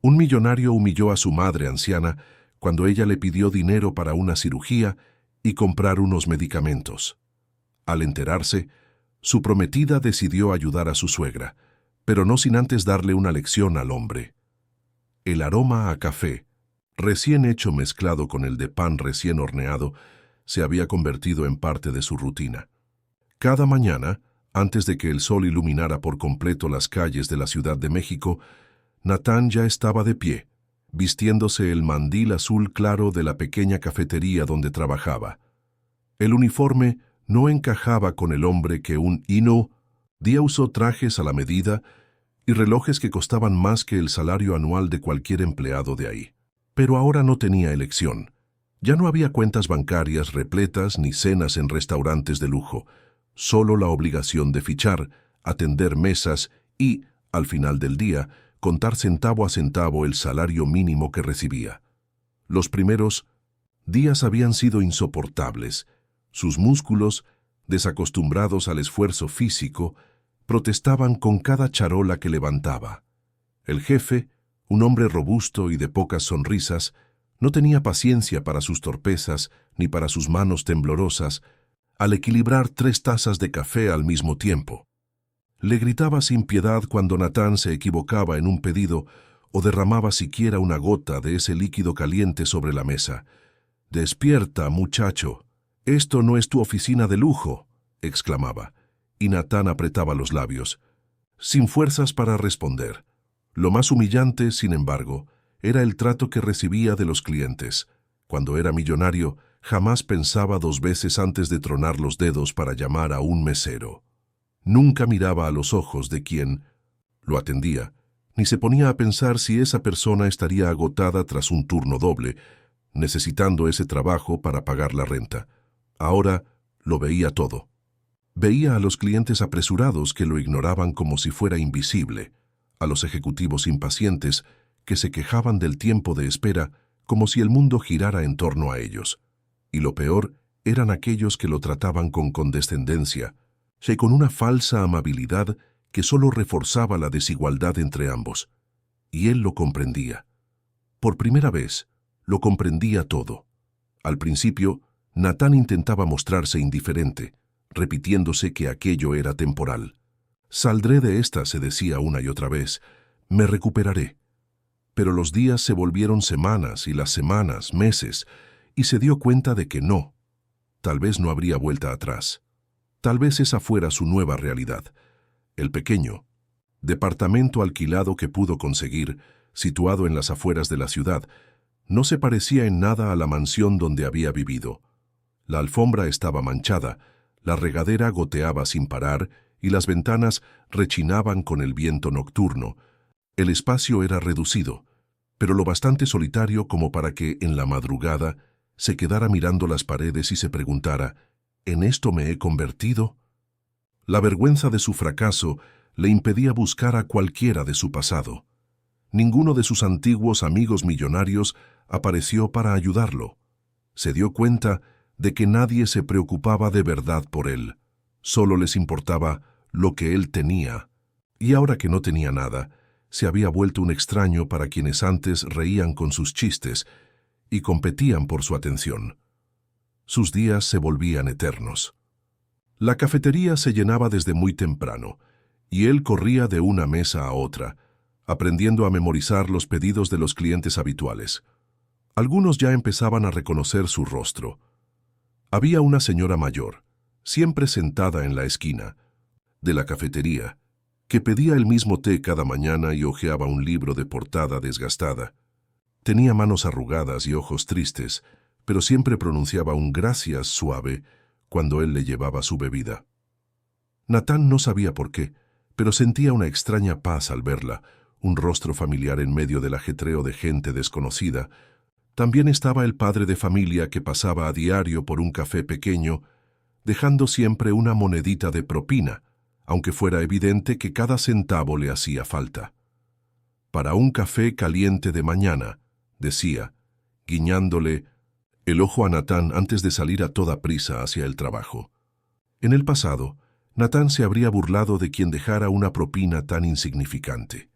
Un millonario humilló a su madre anciana cuando ella le pidió dinero para una cirugía y comprar unos medicamentos. Al enterarse, su prometida decidió ayudar a su suegra, pero no sin antes darle una lección al hombre. El aroma a café, recién hecho mezclado con el de pan recién horneado, se había convertido en parte de su rutina. Cada mañana, antes de que el sol iluminara por completo las calles de la Ciudad de México, Natán ya estaba de pie, vistiéndose el mandil azul claro de la pequeña cafetería donde trabajaba. El uniforme no encajaba con el hombre que un hino día usó trajes a la medida y relojes que costaban más que el salario anual de cualquier empleado de ahí. Pero ahora no tenía elección. Ya no había cuentas bancarias repletas ni cenas en restaurantes de lujo, solo la obligación de fichar, atender mesas y, al final del día, contar centavo a centavo el salario mínimo que recibía. Los primeros días habían sido insoportables. Sus músculos, desacostumbrados al esfuerzo físico, protestaban con cada charola que levantaba. El jefe, un hombre robusto y de pocas sonrisas, no tenía paciencia para sus torpezas ni para sus manos temblorosas al equilibrar 3 tazas de café al mismo tiempo. Le gritaba sin piedad cuando Natán se equivocaba en un pedido o derramaba siquiera una gota de ese líquido caliente sobre la mesa. «Despierta, muchacho. Esto no es tu oficina de lujo», exclamaba, y Natán apretaba los labios, sin fuerzas para responder. Lo más humillante, sin embargo, era el trato que recibía de los clientes. Cuando era millonario, jamás pensaba 2 veces antes de tronar los dedos para llamar a un mesero. Nunca miraba a los ojos de quien lo atendía, ni se ponía a pensar si esa persona estaría agotada tras un turno doble, necesitando ese trabajo para pagar la renta. Ahora lo veía todo. Veía a los clientes apresurados que lo ignoraban como si fuera invisible, a los ejecutivos impacientes que se quejaban del tiempo de espera como si el mundo girara en torno a ellos. Y lo peor eran aquellos que lo trataban con condescendencia, y con una falsa amabilidad que solo reforzaba la desigualdad entre ambos. Y él lo comprendía. Por primera vez, lo comprendía todo. Al principio, Natán intentaba mostrarse indiferente, repitiéndose que aquello era temporal. «Saldré de esta», se decía una y otra vez, «me recuperaré». Pero los días se volvieron semanas y las semanas meses, y se dio cuenta de que no. Tal vez no habría vuelta atrás. Tal vez esa fuera su nueva realidad. El pequeño departamento alquilado que pudo conseguir, situado en las afueras de la ciudad, no se parecía en nada a la mansión donde había vivido. La alfombra estaba manchada, la regadera goteaba sin parar y las ventanas rechinaban con el viento nocturno. El espacio era reducido, pero lo bastante solitario como para que, en la madrugada, se quedara mirando las paredes y se preguntara, ¿en esto me he convertido? La vergüenza de su fracaso le impedía buscar a cualquiera de su pasado. Ninguno de sus antiguos amigos millonarios apareció para ayudarlo. Se dio cuenta de que nadie se preocupaba de verdad por él. Solo les importaba lo que él tenía. Y ahora que no tenía nada, se había vuelto un extraño para quienes antes reían con sus chistes y competían por su atención. Sus días se volvían eternos. La cafetería se llenaba desde muy temprano, y él corría de una mesa a otra, aprendiendo a memorizar los pedidos de los clientes habituales. Algunos ya empezaban a reconocer su rostro. Había una señora mayor, siempre sentada en la esquina de la cafetería, que pedía el mismo té cada mañana y hojeaba un libro de portada desgastada. Tenía manos arrugadas y ojos tristes, pero siempre pronunciaba un gracias suave cuando él le llevaba su bebida. Natán no sabía por qué, pero sentía una extraña paz al verla, un rostro familiar en medio del ajetreo de gente desconocida. También estaba el padre de familia que pasaba a diario por un café pequeño, dejando siempre una monedita de propina, aunque fuera evidente que cada centavo le hacía falta. «Para un café caliente de mañana», decía, guiñándole el ojo a Natán antes de salir a toda prisa hacia el trabajo. En el pasado, Natán se habría burlado de quien dejara una propina tan insignificante.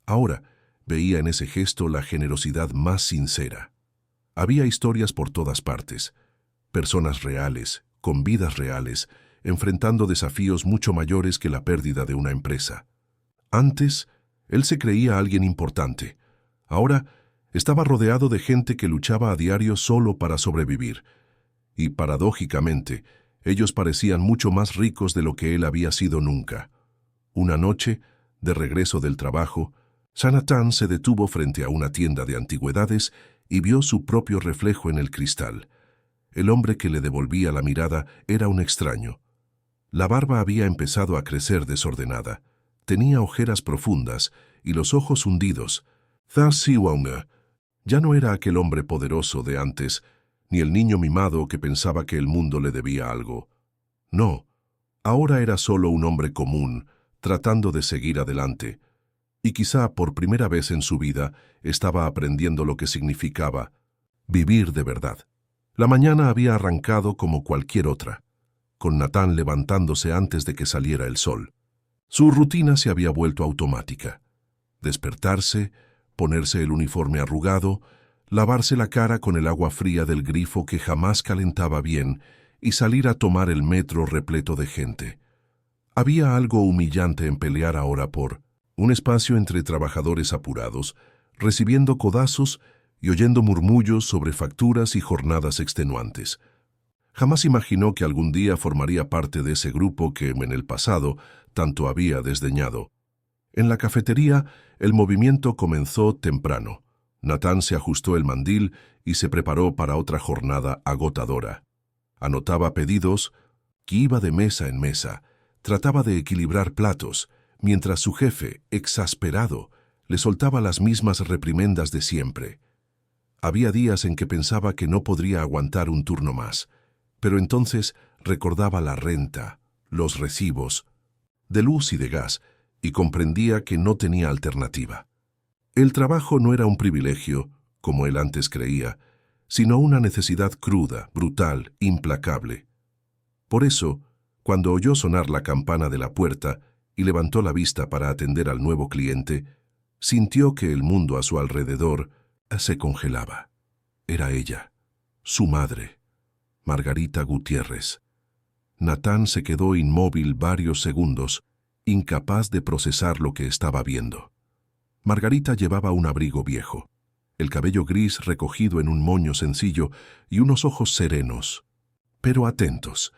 Ahora, veía en ese gesto la generosidad más sincera. Había historias por todas partes, personas reales, con vidas reales, enfrentando desafíos mucho mayores que la pérdida de una empresa. Antes, él se creía alguien importante. Ahora, estaba rodeado de gente que luchaba a diario solo para sobrevivir. Y, paradójicamente, ellos parecían mucho más ricos de lo que él había sido nunca. Una noche, de regreso del trabajo, Jonathan se detuvo frente a una tienda de antigüedades y vio su propio reflejo en el cristal. El hombre que le devolvía la mirada era un extraño. La barba había empezado a crecer desordenada. Tenía ojeras profundas y los ojos hundidos. Tha Siwanga ya no era aquel hombre poderoso de antes, ni el niño mimado que pensaba que el mundo le debía algo. No, ahora era solo un hombre común, tratando de seguir adelante. Y quizá por primera vez en su vida estaba aprendiendo lo que significaba vivir de verdad. La mañana había arrancado como cualquier otra, con Nathan levantándose antes de que saliera el sol. Su rutina se había vuelto automática. Despertarse, ponerse el uniforme arrugado, lavarse la cara con el agua fría del grifo que jamás calentaba bien y salir a tomar el metro repleto de gente. Había algo humillante en pelear ahora por un espacio entre trabajadores apurados, recibiendo codazos y oyendo murmullos sobre facturas y jornadas extenuantes. Jamás imaginó que algún día formaría parte de ese grupo que en el pasado tanto había desdeñado. En la cafetería, el movimiento comenzó temprano. Nathan se ajustó el mandil y se preparó para otra jornada agotadora. Anotaba pedidos, que iba de mesa en mesa, trataba de equilibrar platos, mientras su jefe, exasperado, le soltaba las mismas reprimendas de siempre. Había días en que pensaba que no podría aguantar un turno más, pero entonces recordaba la renta, los recibos, de luz y de gas, y comprendía que no tenía alternativa. El trabajo no era un privilegio, como él antes creía, sino una necesidad cruda, brutal, implacable. Por eso, cuando oyó sonar la campana de la puerta y levantó la vista para atender al nuevo cliente, sintió que el mundo a su alrededor se congelaba. Era ella, su madre, Margarita Gutiérrez. Nathan se quedó inmóvil varios segundos, incapaz de procesar lo que estaba viendo. Margarita llevaba un abrigo viejo, el cabello gris recogido en un moño sencillo y unos ojos serenos, pero atentos.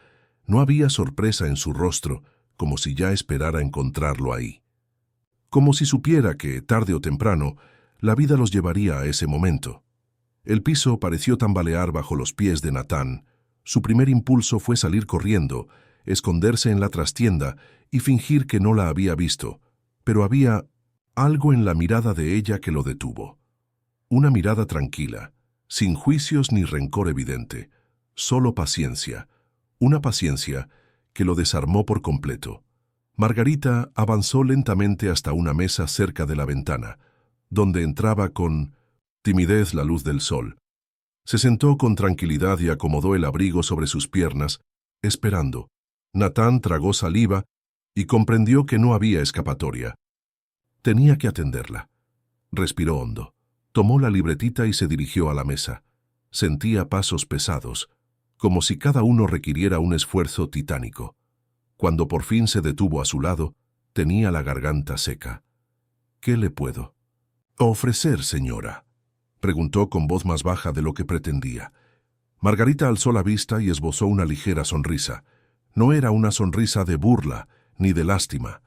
No había sorpresa en su rostro, como si ya esperara encontrarlo ahí. Como si supiera que, tarde o temprano, la vida los llevaría a ese momento. El piso pareció tambalear bajo los pies de Nathan. Su primer impulso fue salir corriendo, esconderse en la trastienda y fingir que no la había visto, pero había algo en la mirada de ella que lo detuvo. Una mirada tranquila, sin juicios ni rencor evidente, solo paciencia, una paciencia que lo desarmó por completo. Margarita avanzó lentamente hasta una mesa cerca de la ventana, donde entraba con timidez la luz del sol. Se sentó con tranquilidad y acomodó el abrigo sobre sus piernas, esperando. Nathan tragó saliva y comprendió que no había escapatoria. Tenía que atenderla. Respiró hondo. Tomó la libretita y se dirigió a la mesa. Sentía pasos pesados, como si cada uno requiriera un esfuerzo titánico. Cuando por fin se detuvo a su lado, tenía la garganta seca. ¿Qué le puedo ofrecer, señora?, preguntó con voz más baja de lo que pretendía. Margarita alzó la vista y esbozó una ligera sonrisa. No era una sonrisa de burla ni de lástima.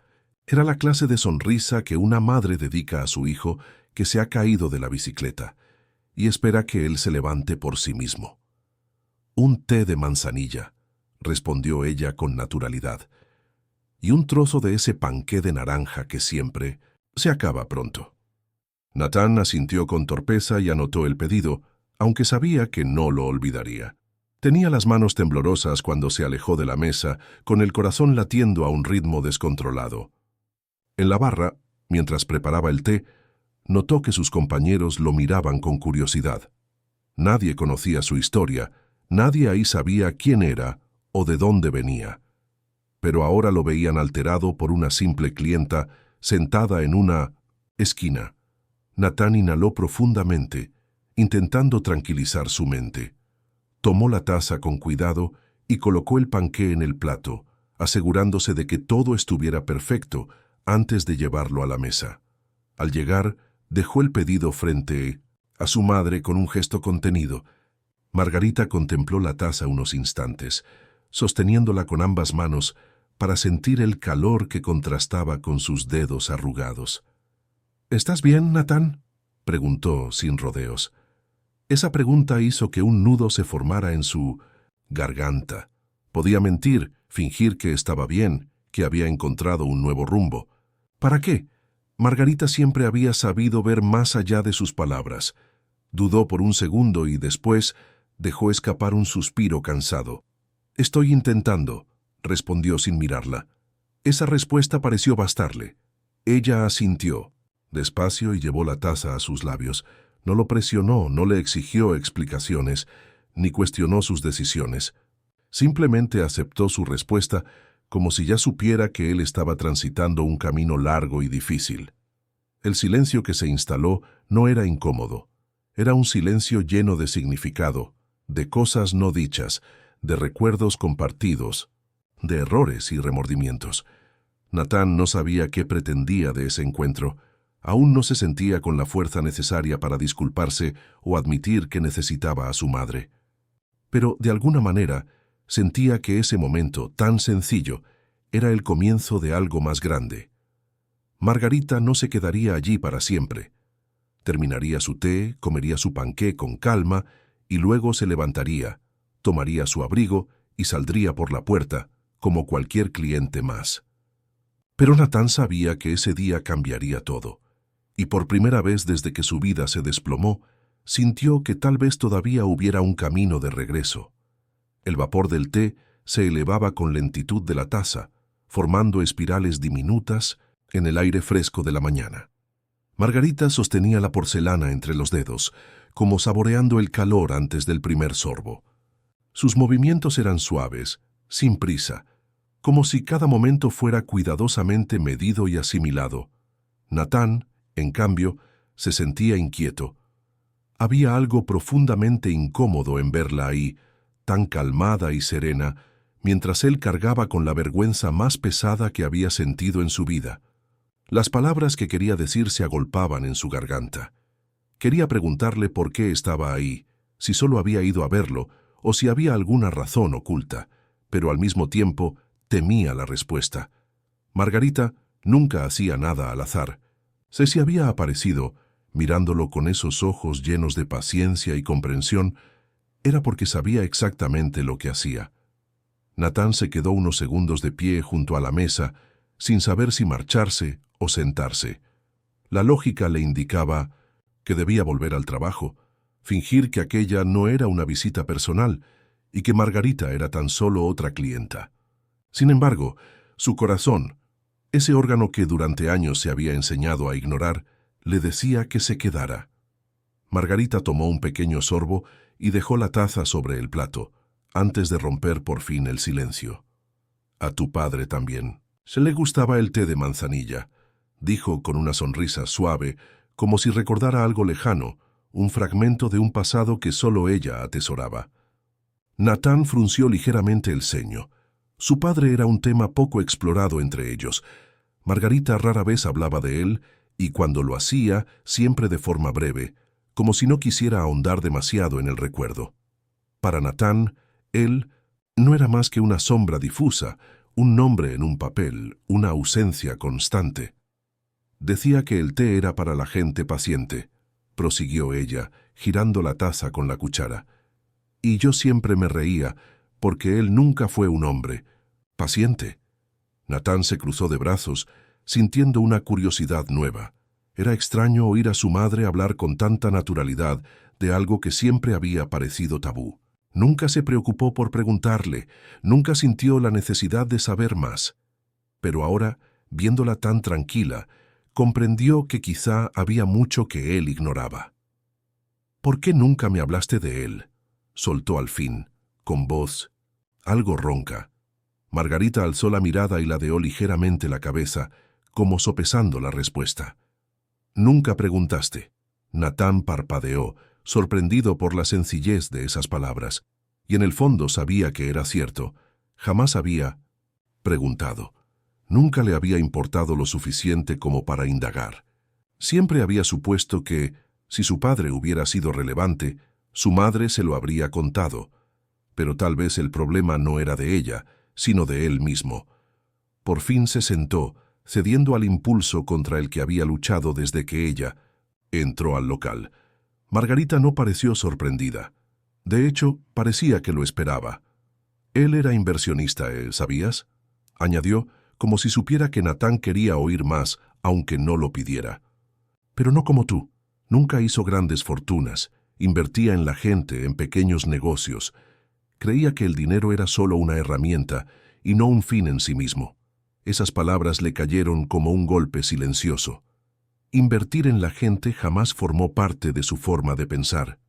Era la clase de sonrisa que una madre dedica a su hijo que se ha caído de la bicicleta y espera que él se levante por sí mismo. «Un té de manzanilla», respondió ella con naturalidad, «y un trozo de ese panqué de naranja que siempre se acaba pronto». Nathan asintió con torpeza y anotó el pedido, aunque sabía que no lo olvidaría. Tenía las manos temblorosas cuando se alejó de la mesa, con el corazón latiendo a un ritmo descontrolado. En la barra, mientras preparaba el té, notó que sus compañeros lo miraban con curiosidad. Nadie conocía su historia, nadie ahí sabía quién era o de dónde venía. Pero ahora lo veían alterado por una simple clienta sentada en una esquina, Natán inhaló profundamente, intentando tranquilizar su mente. Tomó la taza con cuidado y colocó el panqué en el plato, asegurándose de que todo estuviera perfecto antes de llevarlo a la mesa. Al llegar, dejó el pedido frente a su madre con un gesto contenido. Margarita contempló la taza unos instantes, sosteniéndola con ambas manos para sentir el calor que contrastaba con sus dedos arrugados. «¿Estás bien, Natán?», preguntó sin rodeos. Esa pregunta hizo que un nudo se formara en su garganta. Podía mentir, fingir que estaba bien, que había encontrado un nuevo rumbo. ¿Para qué? Margarita siempre había sabido ver más allá de sus palabras. Dudó por un segundo y después dejó escapar un suspiro cansado. «Estoy intentando», respondió sin mirarla. Esa respuesta pareció bastarle. Ella asintió, despacio, y llevó la taza a sus labios. No lo presionó, no le exigió explicaciones, ni cuestionó sus decisiones. Simplemente aceptó su respuesta como si ya supiera que él estaba transitando un camino largo y difícil. El silencio que se instaló no era incómodo. Era un silencio lleno de significado, de cosas no dichas, de recuerdos compartidos, de errores y remordimientos. Natán no sabía qué pretendía de ese encuentro. Aún no se sentía con la fuerza necesaria para disculparse o admitir que necesitaba a su madre. Pero, de alguna manera, sentía que ese momento, tan sencillo, era el comienzo de algo más grande. Margarita no se quedaría allí para siempre. Terminaría su té, comería su panqué con calma y luego se levantaría, tomaría su abrigo y saldría por la puerta, como cualquier cliente más. Pero Natán sabía que ese día cambiaría todo, y por primera vez desde que su vida se desplomó, sintió que tal vez todavía hubiera un camino de regreso. El vapor del té se elevaba con lentitud de la taza, formando espirales diminutas en el aire fresco de la mañana. Margarita sostenía la porcelana entre los dedos, como saboreando el calor antes del primer sorbo. Sus movimientos eran suaves, sin prisa, como si cada momento fuera cuidadosamente medido y asimilado. Natán, en cambio, se sentía inquieto. Había algo profundamente incómodo en verla ahí, tan calmada y serena, mientras él cargaba con la vergüenza más pesada que había sentido en su vida. Las palabras que quería decir se agolpaban en su garganta. Quería preguntarle por qué estaba ahí, si solo había ido a verlo o si había alguna razón oculta, pero al mismo tiempo temía la respuesta. Margarita nunca hacía nada al azar. Si había aparecido, mirándolo con esos ojos llenos de paciencia y comprensión, era porque sabía exactamente lo que hacía. Natán se quedó unos segundos de pie junto a la mesa, sin saber si marcharse o sentarse. La lógica le indicaba que debía volver al trabajo, fingir que aquella no era una visita personal y que Margarita era tan solo otra clienta. Sin embargo, su corazón, ese órgano que durante años se había enseñado a ignorar, le decía que se quedara. Margarita tomó un pequeño sorbo y dejó la taza sobre el plato, antes de romper por fin el silencio. «A tu padre también se le gustaba el té de manzanilla», dijo con una sonrisa suave, como si recordara algo lejano, un fragmento de un pasado que solo ella atesoraba. Natán frunció ligeramente el ceño. Su padre era un tema poco explorado entre ellos. Margarita rara vez hablaba de él, y cuando lo hacía, siempre de forma breve, como si no quisiera ahondar demasiado en el recuerdo. Para Natán, él no era más que una sombra difusa, un nombre en un papel, una ausencia constante. Decía que el té era para la gente paciente, prosiguió ella, girando la taza con la cuchara. Y yo siempre me reía, porque él nunca fue un hombre paciente. Natán se cruzó de brazos, sintiendo una curiosidad nueva. Era extraño oír a su madre hablar con tanta naturalidad de algo que siempre había parecido tabú. Nunca se preocupó por preguntarle, nunca sintió la necesidad de saber más. Pero ahora, viéndola tan tranquila, comprendió que quizá había mucho que él ignoraba. «¿Por qué nunca me hablaste de él?», soltó al fin, con voz algo ronca. Margarita alzó la mirada y ladeó ligeramente la cabeza, como sopesando la respuesta. Nunca preguntaste. Natán parpadeó, sorprendido por la sencillez de esas palabras, y en el fondo sabía que era cierto. Jamás había preguntado. Nunca le había importado lo suficiente como para indagar. Siempre había supuesto que, si su padre hubiera sido relevante, su madre se lo habría contado. Pero tal vez el problema no era de ella, sino de él mismo. Por fin se sentó, cediendo al impulso contra el que había luchado desde que ella entró al local. Margarita no pareció sorprendida. De hecho, parecía que lo esperaba. Él era inversionista, ¿sabías? Añadió, como si supiera que Natán quería oír más, aunque no lo pidiera. Pero no como tú. Nunca hizo grandes fortunas. Invertía en la gente, en pequeños negocios. Creía que el dinero era solo una herramienta y no un fin en sí mismo. Esas palabras le cayeron como un golpe silencioso. Invertir en la gente jamás formó parte de su forma de pensar.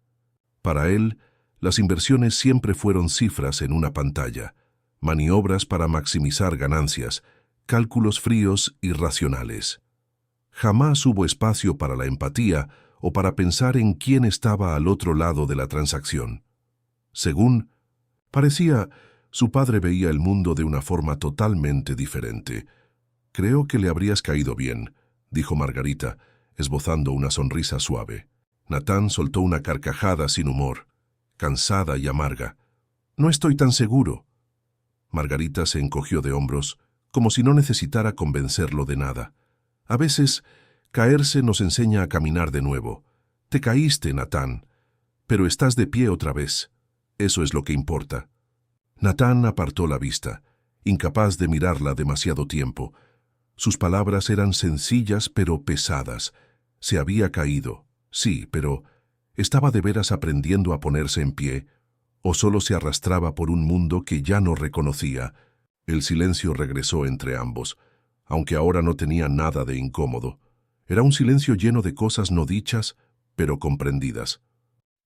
Para él, las inversiones siempre fueron cifras en una pantalla, maniobras para maximizar ganancias, cálculos fríos y racionales. Jamás hubo espacio para la empatía o para pensar en quién estaba al otro lado de la transacción. Según parecía, su padre veía el mundo de una forma totalmente diferente. «Creo que le habrías caído bien», dijo Margarita, esbozando una sonrisa suave. Natán soltó una carcajada sin humor, cansada y amarga. «No estoy tan seguro». Margarita se encogió de hombros, como si no necesitara convencerlo de nada. «A veces, caerse nos enseña a caminar de nuevo. Te caíste, Natán, pero estás de pie otra vez. Eso es lo que importa». Natán apartó la vista, incapaz de mirarla demasiado tiempo. Sus palabras eran sencillas pero pesadas. Se había caído, sí, pero ¿estaba de veras aprendiendo a ponerse en pie? ¿O solo se arrastraba por un mundo que ya no reconocía? El silencio regresó entre ambos, aunque ahora no tenía nada de incómodo. Era un silencio lleno de cosas no dichas, pero comprendidas.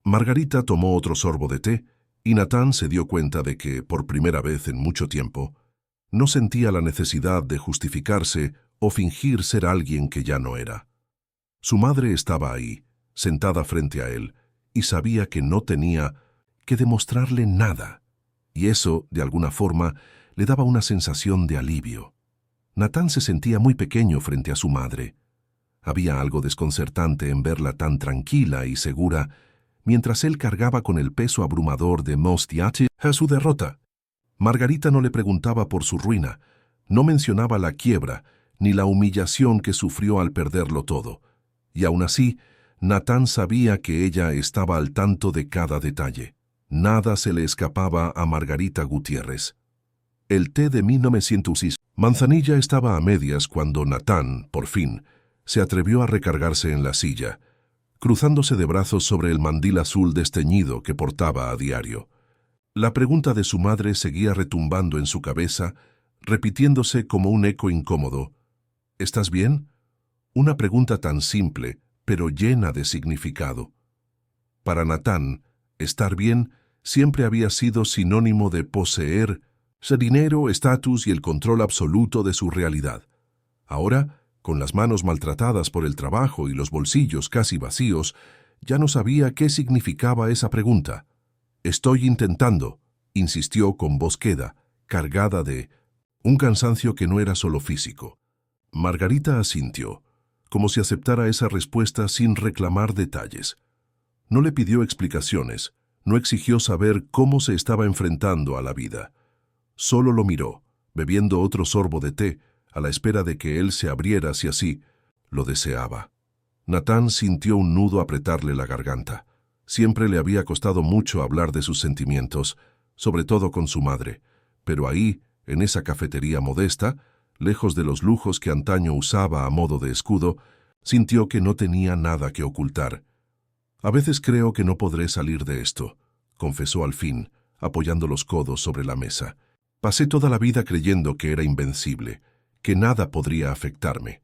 Margarita tomó otro sorbo de té, y Natán se dio cuenta de que, por primera vez en mucho tiempo, no sentía la necesidad de justificarse o fingir ser alguien que ya no era. Su madre estaba ahí, sentada frente a él, y sabía que no tenía que demostrarle nada, y eso, de alguna forma, le daba una sensación de alivio. Natán se sentía muy pequeño frente a su madre. Había algo desconcertante en verla tan tranquila y segura, mientras él cargaba con el peso abrumador de Mostiachi a su derrota. Margarita no le preguntaba por su ruina, no mencionaba la quiebra, ni la humillación que sufrió al perderlo todo. Y aún así, Natán sabía que ella estaba al tanto de cada detalle. Nada se le escapaba a Margarita Gutiérrez. El té de 1906 manzanilla estaba a medias cuando Natán, por fin, se atrevió a recargarse en la silla, cruzándose de brazos sobre el mandil azul desteñido que portaba a diario. La pregunta de su madre seguía retumbando en su cabeza, repitiéndose como un eco incómodo. «¿Estás bien?». Una pregunta tan simple, pero llena de significado. Para Natán, estar bien siempre había sido sinónimo de poseer dinero, estatus y el control absoluto de su realidad. Ahora, con las manos maltratadas por el trabajo y los bolsillos casi vacíos, ya no sabía qué significaba esa pregunta. «Estoy intentando», insistió con voz queda, cargada de un cansancio que no era solo físico. Margarita asintió, como si aceptara esa respuesta sin reclamar detalles. No le pidió explicaciones, no exigió saber cómo se estaba enfrentando a la vida. Solo lo miró, bebiendo otro sorbo de té, a la espera de que él se abriera si así lo deseaba. Natán sintió un nudo apretarle la garganta. Siempre le había costado mucho hablar de sus sentimientos, sobre todo con su madre, pero ahí, en esa cafetería modesta, lejos de los lujos que antaño usaba a modo de escudo, sintió que no tenía nada que ocultar. «A veces creo que no podré salir de esto», confesó al fin, apoyando los codos sobre la mesa. «Pasé toda la vida creyendo que era invencible, que nada podría afectarme.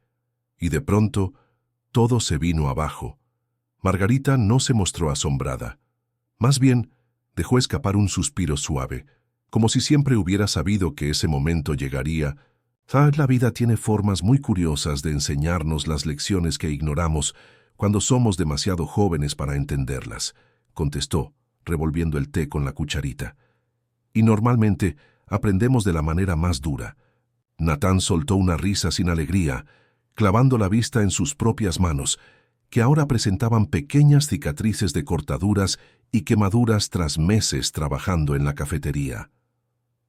Y de pronto, todo se vino abajo». Margarita no se mostró asombrada. Más bien, dejó escapar un suspiro suave, como si siempre hubiera sabido que ese momento llegaría, ¿Sabes? La vida tiene formas muy curiosas de enseñarnos las lecciones que ignoramos cuando somos demasiado jóvenes para entenderlas, contestó, revolviendo el té con la cucharita. Y normalmente aprendemos de la manera más dura. Natán soltó una risa sin alegría, clavando la vista en sus propias manos, que ahora presentaban pequeñas cicatrices de cortaduras y quemaduras tras meses trabajando en la cafetería.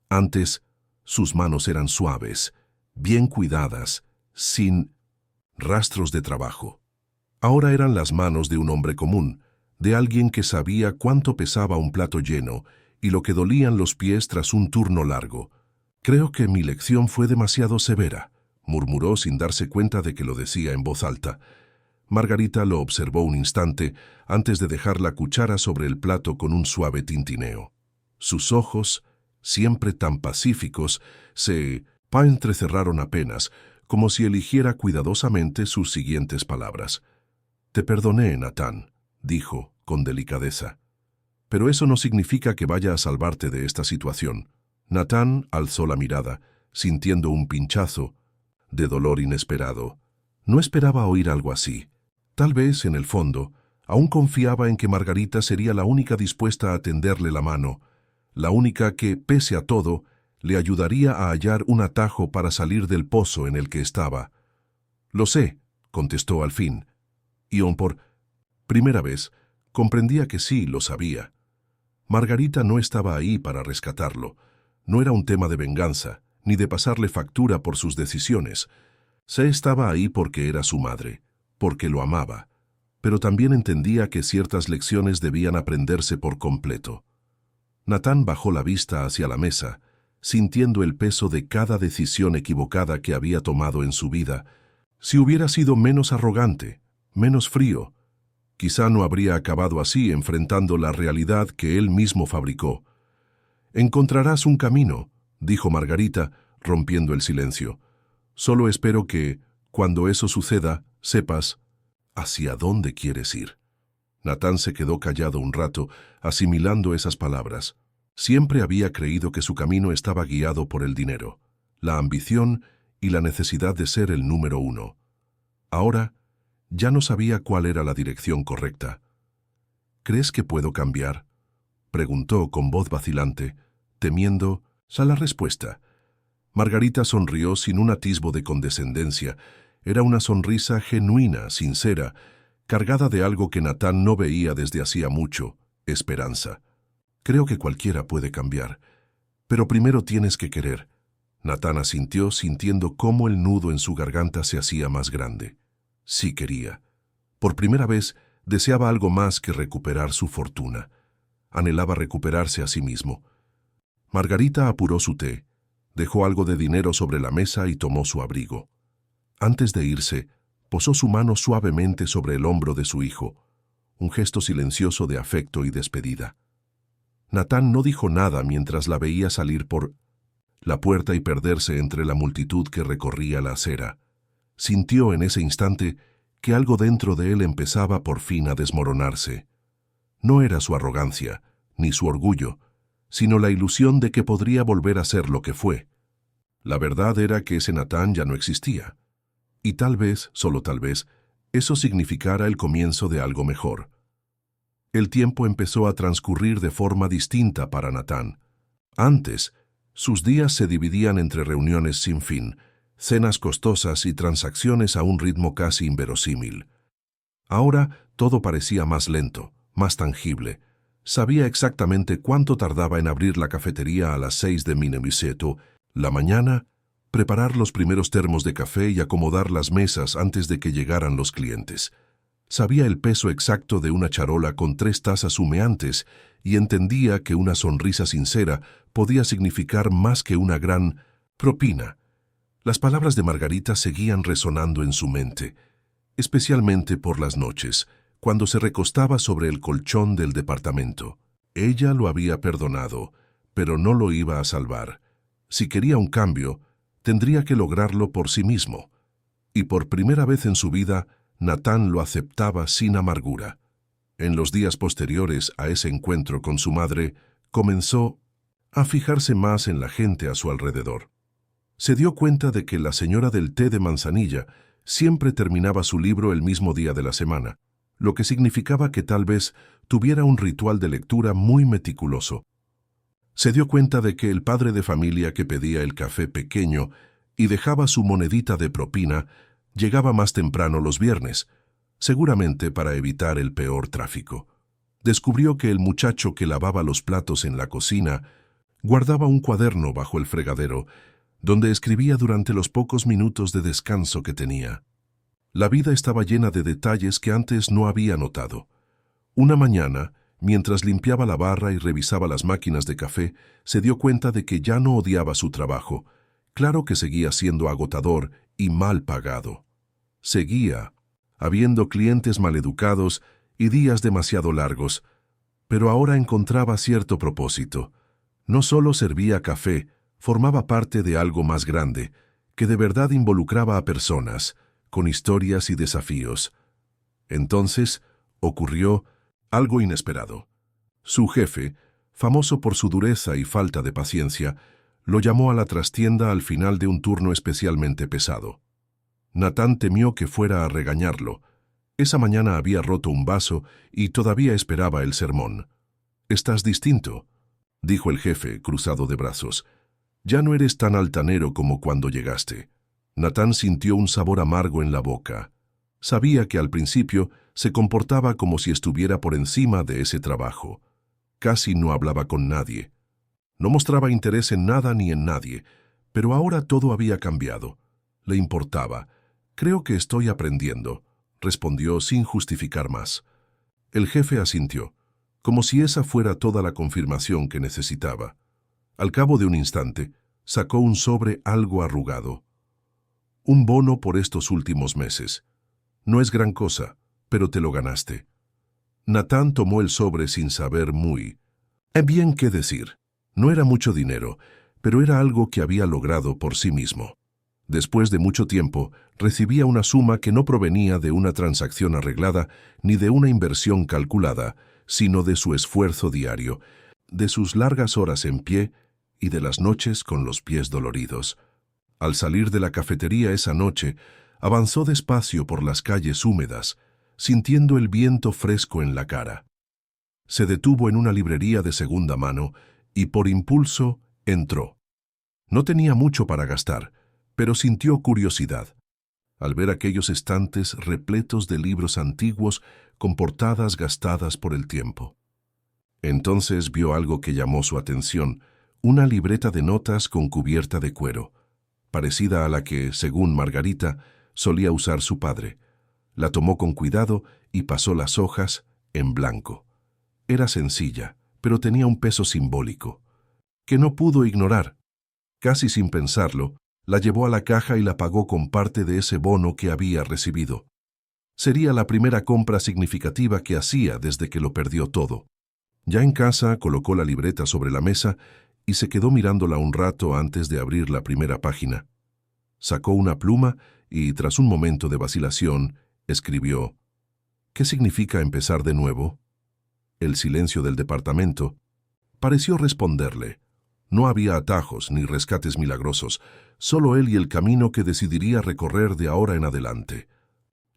Antes, sus manos eran suaves, bien cuidadas, sin rastros de trabajo. Ahora eran las manos de un hombre común, de alguien que sabía cuánto pesaba un plato lleno y lo que dolían los pies tras un turno largo. Creo que mi lección fue demasiado severa, murmuró sin darse cuenta de que lo decía en voz alta. Margarita lo observó un instante antes de dejar la cuchara sobre el plato con un suave tintineo. Sus ojos, siempre tan pacíficos, se entrecerraron apenas, como si eligiera cuidadosamente sus siguientes palabras. «Te perdoné, Natán», dijo, con delicadeza. «Pero eso no significa que vaya a salvarte de esta situación». Natán alzó la mirada, sintiendo un pinchazo de dolor inesperado. No esperaba oír algo así. Tal vez, en el fondo, aún confiaba en que Margarita sería la única dispuesta a tenderle la mano, la única que, pese a todo, le ayudaría a hallar un atajo para salir del pozo en el que estaba. «Lo sé», contestó al fin. Y por primera vez comprendía que sí, lo sabía. Margarita no estaba ahí para rescatarlo. No era un tema de venganza, ni de pasarle factura por sus decisiones. Se estaba ahí porque era su madre, porque lo amaba, pero también entendía que ciertas lecciones debían aprenderse por completo. Natán bajó la vista hacia la mesa, sintiendo el peso de cada decisión equivocada que había tomado en su vida. Si hubiera sido menos arrogante, menos frío, quizá no habría acabado así enfrentando la realidad que él mismo fabricó. «Encontrarás un camino», dijo Margarita, rompiendo el silencio. «Solo espero que, cuando eso suceda, sepas hacia dónde quieres ir». Natán se quedó callado un rato, asimilando esas palabras. Siempre había creído que su camino estaba guiado por el dinero, la ambición y la necesidad de ser el número uno. Ahora, ya no sabía cuál era la dirección correcta. «¿Crees que puedo cambiar?», preguntó con voz vacilante, temiendo la respuesta. Margarita sonrió sin un atisbo de condescendencia. Era una sonrisa genuina, sincera, cargada de algo que Natán no veía desde hacía mucho: esperanza. «Creo que cualquiera puede cambiar, pero primero tienes que querer». Natán asintió, sintiendo cómo el nudo en su garganta se hacía más grande. Sí quería. Por primera vez deseaba algo más que recuperar su fortuna. Anhelaba recuperarse a sí mismo. Margarita apuró su té, dejó algo de dinero sobre la mesa y tomó su abrigo. Antes de irse, posó su mano suavemente sobre el hombro de su hijo, un gesto silencioso de afecto y despedida. Natán no dijo nada mientras la veía salir por la puerta y perderse entre la multitud que recorría la acera. Sintió en ese instante que algo dentro de él empezaba por fin a desmoronarse. No era su arrogancia, ni su orgullo, sino la ilusión de que podría volver a ser lo que fue. La verdad era que ese Natán ya no existía. Y tal vez, solo tal vez, eso significara el comienzo de algo mejor. El tiempo empezó a transcurrir de forma distinta para Natán. Antes, sus días se dividían entre reuniones sin fin, cenas costosas y transacciones a un ritmo casi inverosímil. Ahora todo parecía más lento, más tangible. Sabía exactamente cuánto tardaba en abrir la cafetería a las 6 de Minemiseto, la mañana, preparar los primeros termos de café y acomodar las mesas antes de que llegaran los clientes. Sabía el peso exacto de una charola con 3 tazas humeantes y entendía que una sonrisa sincera podía significar más que una gran propina. Las palabras de Margarita seguían resonando en su mente, especialmente por las noches, cuando se recostaba sobre el colchón del departamento. Ella lo había perdonado, pero no lo iba a salvar. Si quería un cambio, tendría que lograrlo por sí mismo. Y por primera vez en su vida, Natán lo aceptaba sin amargura. En los días posteriores a ese encuentro con su madre, comenzó a fijarse más en la gente a su alrededor. Se dio cuenta de que la señora del té de manzanilla siempre terminaba su libro el mismo día de la semana, lo que significaba que tal vez tuviera un ritual de lectura muy meticuloso. Se dio cuenta de que el padre de familia que pedía el café pequeño y dejaba su monedita de propina llegaba más temprano los viernes, seguramente para evitar el peor tráfico. Descubrió que el muchacho que lavaba los platos en la cocina guardaba un cuaderno bajo el fregadero, donde escribía durante los pocos minutos de descanso que tenía. La vida estaba llena de detalles que antes no había notado. Una mañana, mientras limpiaba la barra y revisaba las máquinas de café, se dio cuenta de que ya no odiaba su trabajo. Claro que seguía siendo agotador y mal pagado. Seguía habiendo clientes maleducados y días demasiado largos, pero ahora encontraba cierto propósito. No solo servía café, formaba parte de algo más grande, que de verdad involucraba a personas, con historias y desafíos. Entonces ocurrió algo inesperado. Su jefe, famoso por su dureza y falta de paciencia, lo llamó a la trastienda al final de un turno especialmente pesado. Natán temió que fuera a regañarlo. Esa mañana había roto un vaso y todavía esperaba el sermón. «Estás distinto», dijo el jefe, cruzado de brazos. «Ya no eres tan altanero como cuando llegaste». Natán sintió un sabor amargo en la boca. Sabía que al principio se comportaba como si estuviera por encima de ese trabajo. Casi no hablaba con nadie. No mostraba interés en nada ni en nadie, pero ahora todo había cambiado. Le importaba. «Creo que estoy aprendiendo», respondió sin justificar más. El jefe asintió, como si esa fuera toda la confirmación que necesitaba. Al cabo de un instante, sacó un sobre algo arrugado. «Un bono por estos últimos meses. No es gran cosa, pero te lo ganaste». Natán tomó el sobre sin saber muy bien qué decir. No era mucho dinero, pero era algo que había logrado por sí mismo. Después de mucho tiempo, recibía una suma que no provenía de una transacción arreglada ni de una inversión calculada, sino de su esfuerzo diario, de sus largas horas en pie y de las noches con los pies doloridos. Al salir de la cafetería esa noche, avanzó despacio por las calles húmedas, sintiendo el viento fresco en la cara. Se detuvo en una librería de segunda mano y por impulso entró. No tenía mucho para gastar, pero sintió curiosidad al ver aquellos estantes repletos de libros antiguos con portadas gastadas por el tiempo. Entonces vio algo que llamó su atención, una libreta de notas con cubierta de cuero, parecida a la que, según Margarita, solía usar su padre. La tomó con cuidado y pasó las hojas en blanco. Era sencilla, pero tenía un peso simbólico, que no pudo ignorar. Casi sin pensarlo, la llevó a la caja y la pagó con parte de ese bono que había recibido. Sería la primera compra significativa que hacía desde que lo perdió todo. Ya en casa, colocó la libreta sobre la mesa y se quedó mirándola un rato antes de abrir la primera página. Sacó una pluma y, tras un momento de vacilación, escribió: «¿Qué significa empezar de nuevo?». El silencio del departamento pareció responderle. No había atajos ni rescates milagrosos, solo él y el camino que decidiría recorrer de ahora en adelante.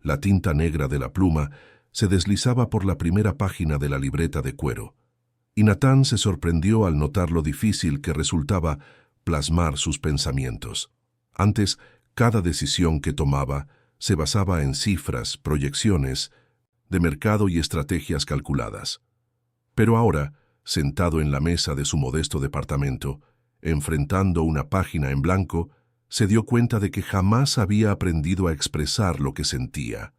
La tinta negra de la pluma se deslizaba por la primera página de la libreta de cuero, y Natán se sorprendió al notar lo difícil que resultaba plasmar sus pensamientos. Antes, cada decisión que tomaba se basaba en cifras, proyecciones de mercado y estrategias calculadas. Pero ahora, sentado en la mesa de su modesto departamento, enfrentando una página en blanco, se dio cuenta de que jamás había aprendido a expresar lo que sentía.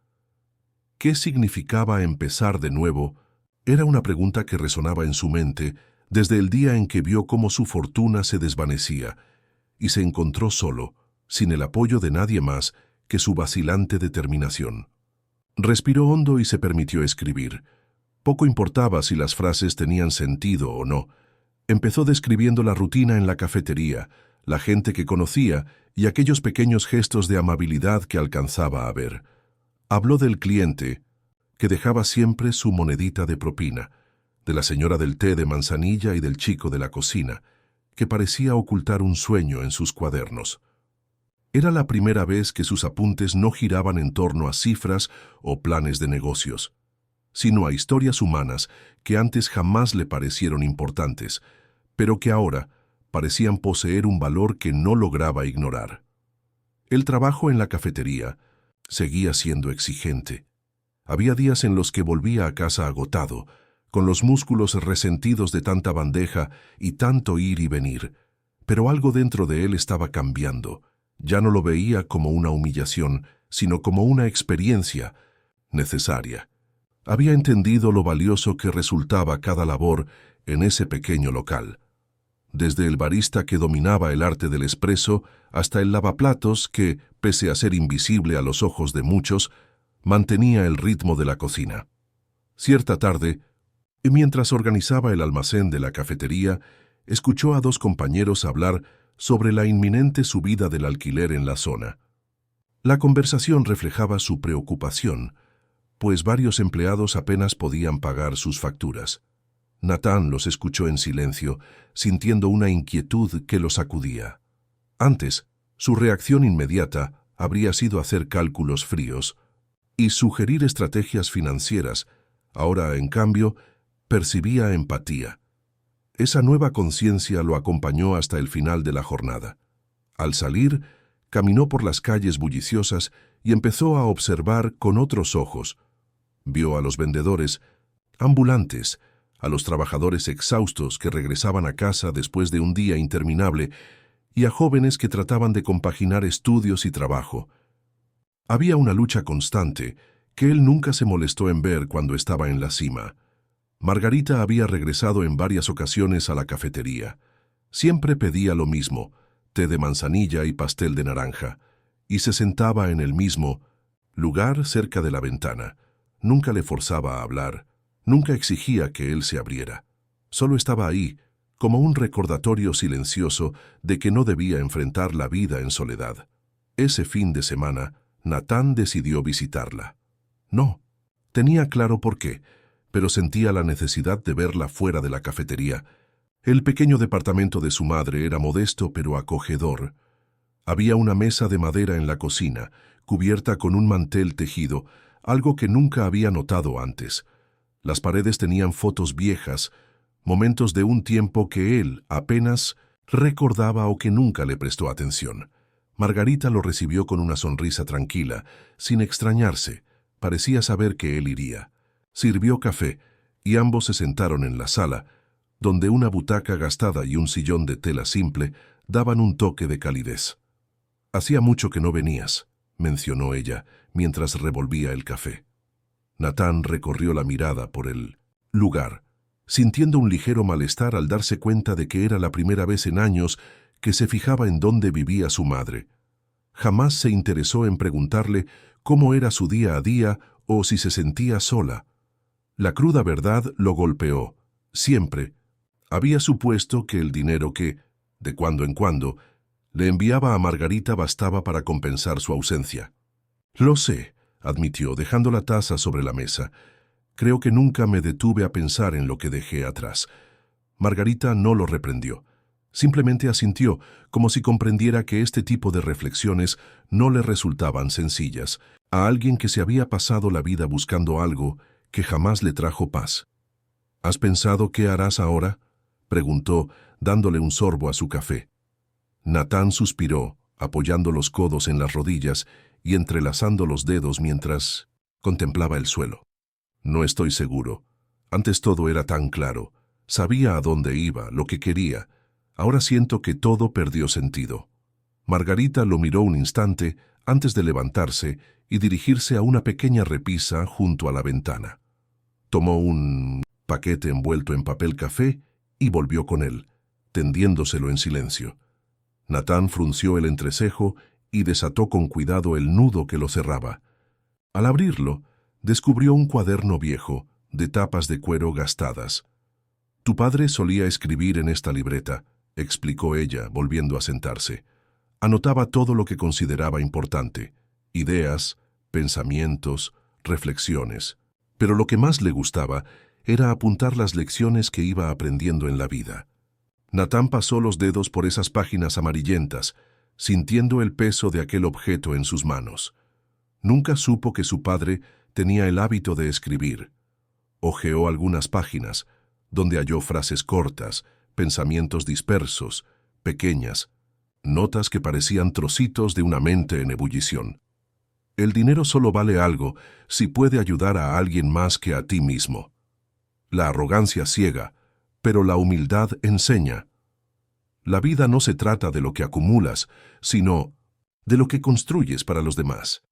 ¿Qué significaba empezar de nuevo? Era una pregunta que resonaba en su mente desde el día en que vio cómo su fortuna se desvanecía y se encontró solo, sin el apoyo de nadie más que su vacilante determinación. Respiró hondo y se permitió escribir. Poco importaba si las frases tenían sentido o no. Empezó describiendo la rutina en la cafetería, la gente que conocía y aquellos pequeños gestos de amabilidad que alcanzaba a ver. Habló del cliente, que dejaba siempre su monedita de propina, de la señora del té de manzanilla y del chico de la cocina, que parecía ocultar un sueño en sus cuadernos. Era la primera vez que sus apuntes no giraban en torno a cifras o planes de negocios, sino a historias humanas que antes jamás le parecieron importantes, pero que ahora parecían poseer un valor que no lograba ignorar. El trabajo en la cafetería seguía siendo exigente. Había días en los que volvía a casa agotado, con los músculos resentidos de tanta bandeja y tanto ir y venir, pero algo dentro de él estaba cambiando. Ya no lo veía como una humillación, sino como una experiencia necesaria. Había entendido lo valioso que resultaba cada labor en ese pequeño local. Desde el barista que dominaba el arte del espresso hasta el lavaplatos que, pese a ser invisible a los ojos de muchos, mantenía el ritmo de la cocina. Cierta tarde, mientras organizaba el almacén de la cafetería, escuchó a dos compañeros hablar sobre la inminente subida del alquiler en la zona. La conversación reflejaba su preocupación, pues varios empleados apenas podían pagar sus facturas. Natán los escuchó en silencio, sintiendo una inquietud que lo sacudía. Antes, su reacción inmediata habría sido hacer cálculos fríos y sugerir estrategias financieras. Ahora, en cambio, percibía empatía. Esa nueva conciencia lo acompañó hasta el final de la jornada. Al salir, caminó por las calles bulliciosas y empezó a observar con otros ojos. Vio a los vendedores ambulantes, a los trabajadores exhaustos que regresaban a casa después de un día interminable y a jóvenes que trataban de compaginar estudios y trabajo. Había una lucha constante que él nunca se molestó en ver cuando estaba en la cima. Margarita había regresado en varias ocasiones a la cafetería. Siempre pedía lo mismo, té de manzanilla y pastel de naranja, y se sentaba en el mismo lugar cerca de la ventana. Nunca le forzaba a hablar, nunca exigía que él se abriera. Solo estaba ahí, como un recordatorio silencioso de que no debía enfrentar la vida en soledad. Ese fin de semana, Natán decidió visitarla. No, tenía claro por qué, pero sentía la necesidad de verla fuera de la cafetería. El pequeño departamento de su madre era modesto pero acogedor. Había una mesa de madera en la cocina, cubierta con un mantel tejido, algo que nunca había notado antes. Las paredes tenían fotos viejas, momentos de un tiempo que él apenas recordaba o que nunca le prestó atención. Margarita lo recibió con una sonrisa tranquila, sin extrañarse. Parecía saber que él iría. Sirvió café y ambos se sentaron en la sala, donde una butaca gastada y un sillón de tela simple daban un toque de calidez. «Hacía mucho que no venías», mencionó ella, mientras revolvía el café. Natán recorrió la mirada por el lugar, sintiendo un ligero malestar al darse cuenta de que era la primera vez en años que se fijaba en dónde vivía su madre. Jamás se interesó en preguntarle cómo era su día a día o si se sentía sola. La cruda verdad lo golpeó. Siempre había supuesto que el dinero que, de cuando en cuando, le enviaba a Margarita bastaba para compensar su ausencia. «Lo sé», admitió, dejando la taza sobre la mesa. «Creo que nunca me detuve a pensar en lo que dejé atrás». Margarita no lo reprendió. Simplemente asintió, como si comprendiera que este tipo de reflexiones no le resultaban sencillas, a alguien que se había pasado la vida buscando algo que jamás le trajo paz. «¿Has pensado qué harás ahora?», preguntó, dándole un sorbo a su café. Natán suspiró, apoyando los codos en las rodillas y entrelazando los dedos mientras contemplaba el suelo. «No estoy seguro. Antes todo era tan claro. Sabía a dónde iba, lo que quería. Ahora siento que todo perdió sentido». Margarita lo miró un instante antes de levantarse y dirigirse a una pequeña repisa junto a la ventana. Tomó un paquete envuelto en papel café y volvió con él, tendiéndoselo en silencio. Natán frunció el entrecejo y desató con cuidado el nudo que lo cerraba. Al abrirlo, descubrió un cuaderno viejo, de tapas de cuero gastadas. «Tu padre solía escribir en esta libreta», explicó ella, volviendo a sentarse. Anotaba todo lo que consideraba importante: ideas, pensamientos, reflexiones. Pero lo que más le gustaba era apuntar las lecciones que iba aprendiendo en la vida. Natán pasó los dedos por esas páginas amarillentas, sintiendo el peso de aquel objeto en sus manos. Nunca supo que su padre tenía el hábito de escribir. Hojeó algunas páginas, donde halló frases cortas, pensamientos dispersos, pequeñas, notas que parecían trocitos de una mente en ebullición. El dinero solo vale algo si puede ayudar a alguien más que a ti mismo. La arrogancia ciega, pero la humildad enseña. La vida no se trata de lo que acumulas, sino de lo que construyes para los demás.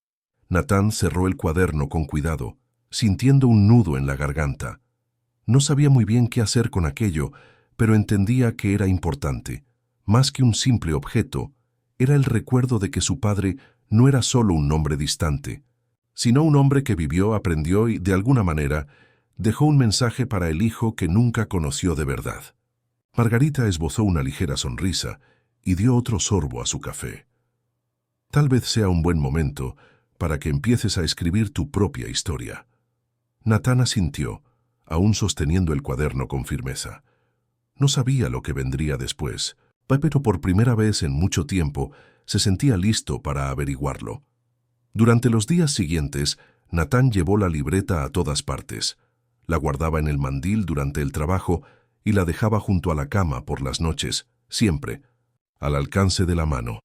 Natán cerró el cuaderno con cuidado, sintiendo un nudo en la garganta. No sabía muy bien qué hacer con aquello, pero entendía que era importante. Más que un simple objeto, era el recuerdo de que su padre no era solo un nombre distante, sino un hombre que vivió, aprendió y, de alguna manera, dejó un mensaje para el hijo que nunca conoció de verdad. Margarita esbozó una ligera sonrisa y dio otro sorbo a su café. Tal vez sea un buen momento para que empieces a escribir tu propia historia. Natán asintió, aún sosteniendo el cuaderno con firmeza. No sabía lo que vendría después, pero por primera vez en mucho tiempo se sentía listo para averiguarlo. Durante los días siguientes, Natán llevó la libreta a todas partes. La guardaba en el mandil durante el trabajo y la dejaba junto a la cama por las noches, siempre, al alcance de la mano.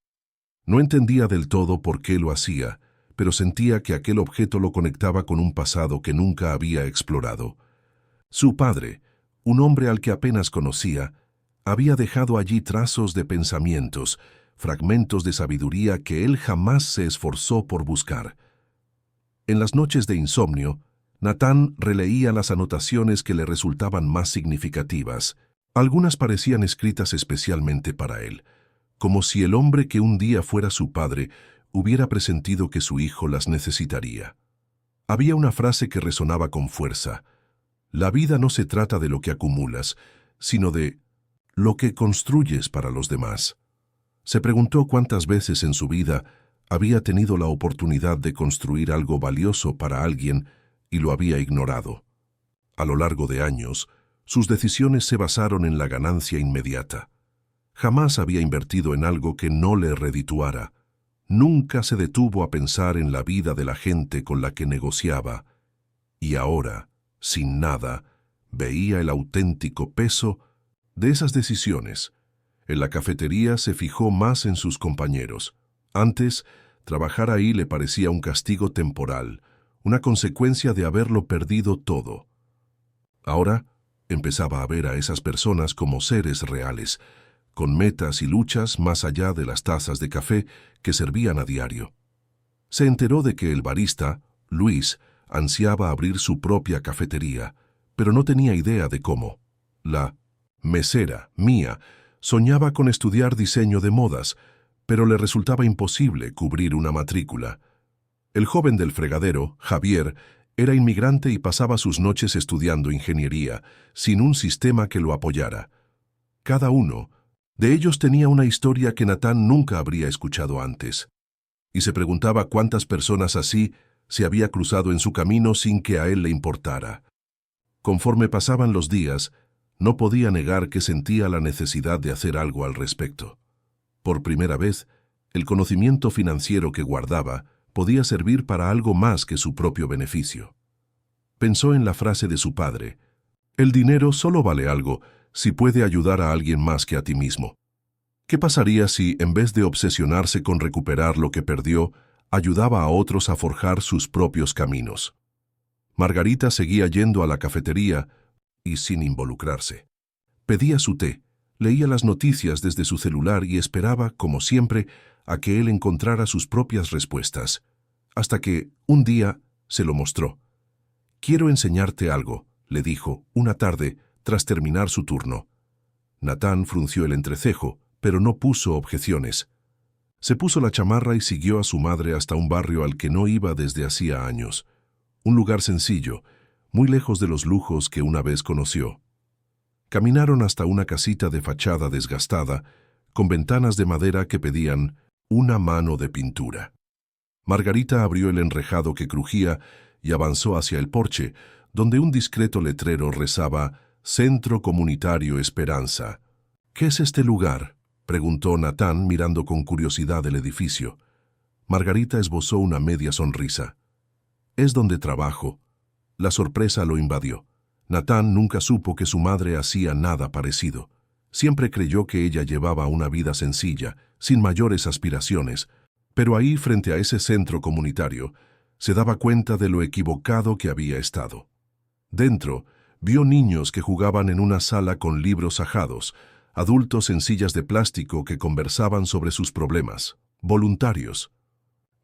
No entendía del todo por qué lo hacía, pero sentía que aquel objeto lo conectaba con un pasado que nunca había explorado. Su padre, un hombre al que apenas conocía, había dejado allí trazos de pensamientos, fragmentos de sabiduría que él jamás se esforzó por buscar. En las noches de insomnio, Natán releía las anotaciones que le resultaban más significativas. Algunas parecían escritas especialmente para él, como si el hombre que un día fuera su padre hubiera presentido que su hijo las necesitaría. Había una frase que resonaba con fuerza: la vida no se trata de lo que acumulas, sino de lo que construyes para los demás. Se preguntó cuántas veces en su vida había tenido la oportunidad de construir algo valioso para alguien y lo había ignorado. A lo largo de años, sus decisiones se basaron en la ganancia inmediata. Jamás había invertido en algo que no le redituara. Nunca se detuvo a pensar en la vida de la gente con la que negociaba. Y ahora, sin nada, veía el auténtico peso de esas decisiones. En la cafetería se fijó más en sus compañeros. Antes, trabajar ahí le parecía un castigo temporal, una consecuencia de haberlo perdido todo. Ahora, empezaba a ver a esas personas como seres reales, con metas y luchas más allá de las tazas de café que servían a diario. Se enteró de que el barista, Luis, ansiaba abrir su propia cafetería, pero no tenía idea de cómo. La mesera, Mía, soñaba con estudiar diseño de modas, pero le resultaba imposible cubrir una matrícula. El joven del fregadero, Javier, era inmigrante y pasaba sus noches estudiando ingeniería, sin un sistema que lo apoyara. Cada uno de ellos tenía una historia que Natán nunca habría escuchado antes, y se preguntaba cuántas personas así se había cruzado en su camino sin que a él le importara. Conforme pasaban los días, no podía negar que sentía la necesidad de hacer algo al respecto. Por primera vez, el conocimiento financiero que guardaba podía servir para algo más que su propio beneficio. Pensó en la frase de su padre: el dinero solo vale algo si puede ayudar a alguien más que a ti mismo. ¿Qué pasaría si, en vez de obsesionarse con recuperar lo que perdió, ayudaba a otros a forjar sus propios caminos? Margarita seguía yendo a la cafetería y sin involucrarse. Pedía su té, leía las noticias desde su celular y esperaba, como siempre, a que él encontrara sus propias respuestas, hasta que, un día, se lo mostró. «Quiero enseñarte algo», le dijo, una tarde, tras terminar su turno. Natán frunció el entrecejo, pero no puso objeciones. Se puso la chamarra y siguió a su madre hasta un barrio al que no iba desde hacía años. Un lugar sencillo, muy lejos de los lujos que una vez conoció. Caminaron hasta una casita de fachada desgastada, con ventanas de madera que pedían una mano de pintura. Margarita abrió el enrejado que crujía y avanzó hacia el porche, donde un discreto letrero rezaba «Centro Comunitario Esperanza». «¿Qué es este lugar?», preguntó Natán mirando con curiosidad el edificio. Margarita esbozó una media sonrisa. Es donde trabajo. La sorpresa lo invadió. Natán nunca supo que su madre hacía nada parecido. Siempre creyó que ella llevaba una vida sencilla, sin mayores aspiraciones, pero ahí, frente a ese centro comunitario, se daba cuenta de lo equivocado que había estado. Dentro, vio niños que jugaban en una sala con libros ajados, adultos en sillas de plástico que conversaban sobre sus problemas, voluntarios,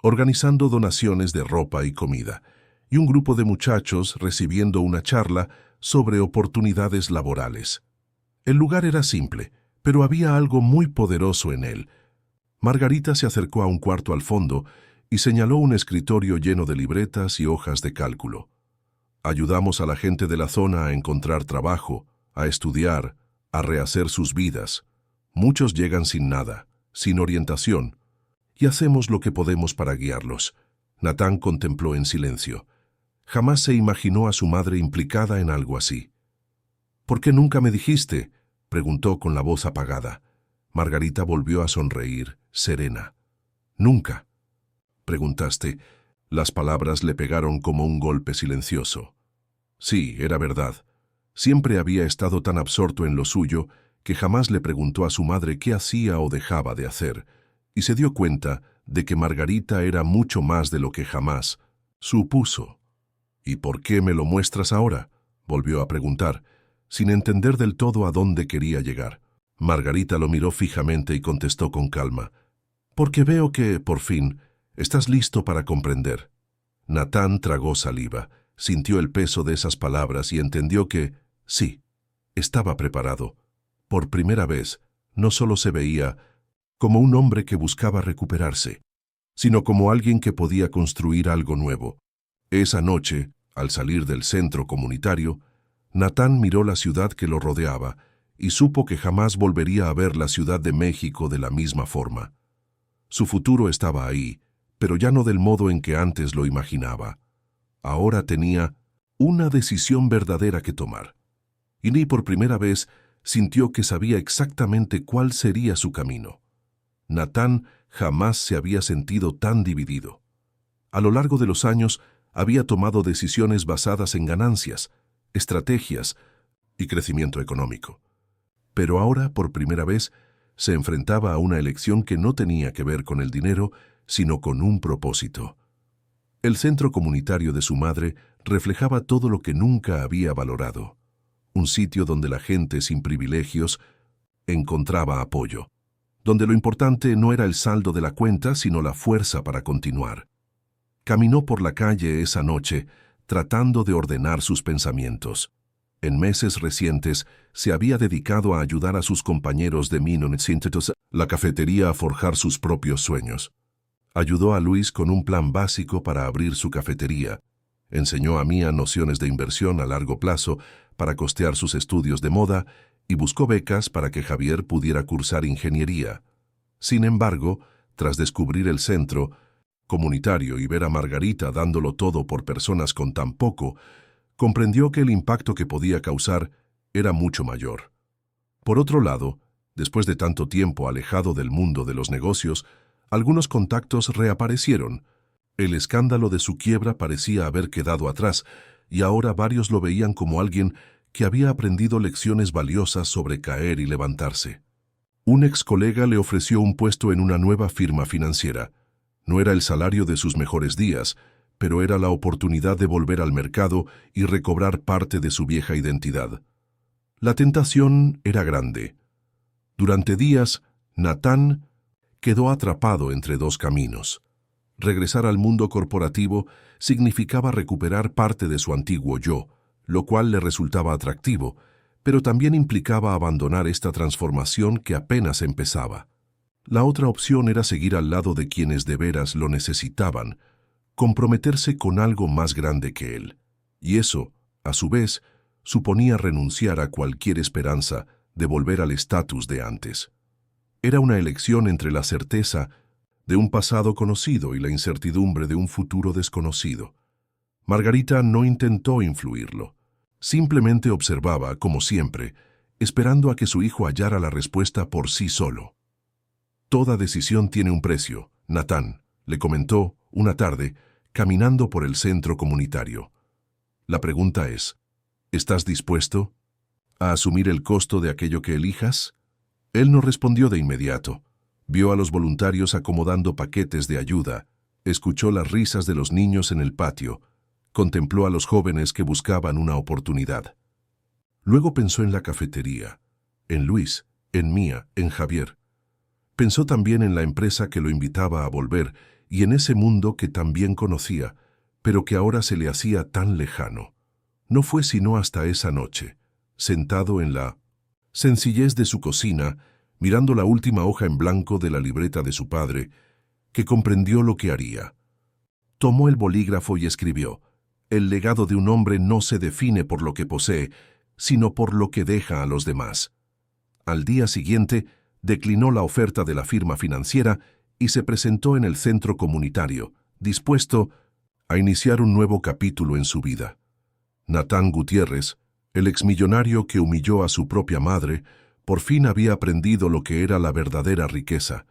organizando donaciones de ropa y comida, y un grupo de muchachos recibiendo una charla sobre oportunidades laborales. El lugar era simple, pero había algo muy poderoso en él. Margarita se acercó a un cuarto al fondo y señaló un escritorio lleno de libretas y hojas de cálculo. Ayudamos a la gente de la zona a encontrar trabajo, a estudiar, a rehacer sus vidas. Muchos llegan sin nada, sin orientación, y hacemos lo que podemos para guiarlos. Natán contempló en silencio. Jamás se imaginó a su madre implicada en algo así. «¿Por qué nunca me dijiste?», preguntó con la voz apagada. Margarita volvió a sonreír, serena. «¿Nunca?», preguntaste. Las palabras le pegaron como un golpe silencioso. Sí, era verdad. Siempre había estado tan absorto en lo suyo que jamás le preguntó a su madre qué hacía o dejaba de hacer, y se dio cuenta de que Margarita era mucho más de lo que jamás supuso. «¿Y por qué me lo muestras ahora?», volvió a preguntar, sin entender del todo a dónde quería llegar. Margarita lo miró fijamente y contestó con calma. «Porque veo que, por fin, estás listo para comprender». Natán tragó saliva, sintió el peso de esas palabras y entendió que, sí, estaba preparado. Por primera vez, no solo se veía como un hombre que buscaba recuperarse, sino como alguien que podía construir algo nuevo. Esa noche, al salir del centro comunitario, Natán miró la ciudad que lo rodeaba y supo que jamás volvería a ver la Ciudad de México de la misma forma. Su futuro estaba ahí, pero ya no del modo en que antes lo imaginaba. Ahora tenía una decisión verdadera que tomar. Y ni por primera vez sintió que sabía exactamente cuál sería su camino. Natán jamás se había sentido tan dividido. A lo largo de los años había tomado decisiones basadas en ganancias, estrategias y crecimiento económico. Pero ahora, por primera vez, se enfrentaba a una elección que no tenía que ver con el dinero, sino con un propósito. El centro comunitario de su madre reflejaba todo lo que nunca había valorado. Un sitio donde la gente sin privilegios encontraba apoyo, donde lo importante no era el saldo de la cuenta, sino la fuerza para continuar. Caminó por la calle esa noche, tratando de ordenar sus pensamientos. En meses recientes, se había dedicado a ayudar a sus compañeros de la cafetería a forjar sus propios sueños. Ayudó a Luis con un plan básico para abrir su cafetería. Enseñó a Mía nociones de inversión a largo plazo para costear sus estudios de moda y buscó becas para que Javier pudiera cursar ingeniería. Sin embargo, tras descubrir el centro comunitario y ver a Margarita dándolo todo por personas con tan poco, comprendió que el impacto que podía causar era mucho mayor. Por otro lado, después de tanto tiempo alejado del mundo de los negocios, algunos contactos reaparecieron. El escándalo de su quiebra parecía haber quedado atrás, y ahora varios lo veían como alguien que había aprendido lecciones valiosas sobre caer y levantarse. Un ex colega le ofreció un puesto en una nueva firma financiera. No era el salario de sus mejores días, pero era la oportunidad de volver al mercado y recobrar parte de su vieja identidad. La tentación era grande. Durante días, Natán quedó atrapado entre dos caminos. Regresar al mundo corporativo significaba recuperar parte de su antiguo yo, lo cual le resultaba atractivo, pero también implicaba abandonar esta transformación que apenas empezaba. La otra opción era seguir al lado de quienes de veras lo necesitaban, comprometerse con algo más grande que él. Y eso, a su vez, suponía renunciar a cualquier esperanza de volver al estatus de antes. Era una elección entre la certeza de un pasado conocido y la incertidumbre de un futuro desconocido. Margarita no intentó influirlo. Simplemente observaba, como siempre, esperando a que su hijo hallara la respuesta por sí solo. Toda decisión tiene un precio, Natán, le comentó una tarde, caminando por el centro comunitario. La pregunta es, ¿estás dispuesto a asumir el costo de aquello que elijas? Él no respondió de inmediato. Vio a los voluntarios acomodando paquetes de ayuda, escuchó las risas de los niños en el patio, contempló a los jóvenes que buscaban una oportunidad. Luego pensó en la cafetería, en Luis, en Mía, en Javier. Pensó también en la empresa que lo invitaba a volver y en ese mundo que también conocía, pero que ahora se le hacía tan lejano. No fue sino hasta esa noche, sentado en la sencillez de su cocina, mirando la última hoja en blanco de la libreta de su padre, que comprendió lo que haría. Tomó el bolígrafo y escribió: «El legado de un hombre no se define por lo que posee, sino por lo que deja a los demás». Al día siguiente, declinó la oferta de la firma financiera y se presentó en el centro comunitario, dispuesto a iniciar un nuevo capítulo en su vida. Natán Gutiérrez, el exmillonario que humilló a su propia madre, por fin había aprendido lo que era la verdadera riqueza,